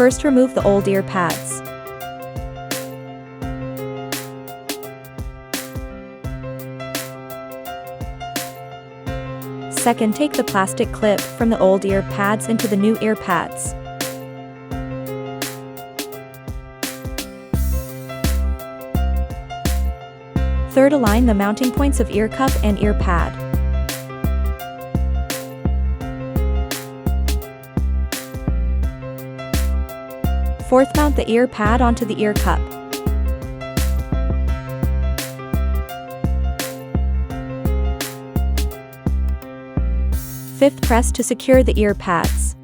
First, remove the old ear pads. Second, take the plastic clip from the old ear pads into the new ear pads. Third, align the mounting points of ear cup and ear pad. Fourth, mount the ear pad onto the ear cup. Fifth, press to secure the ear pads.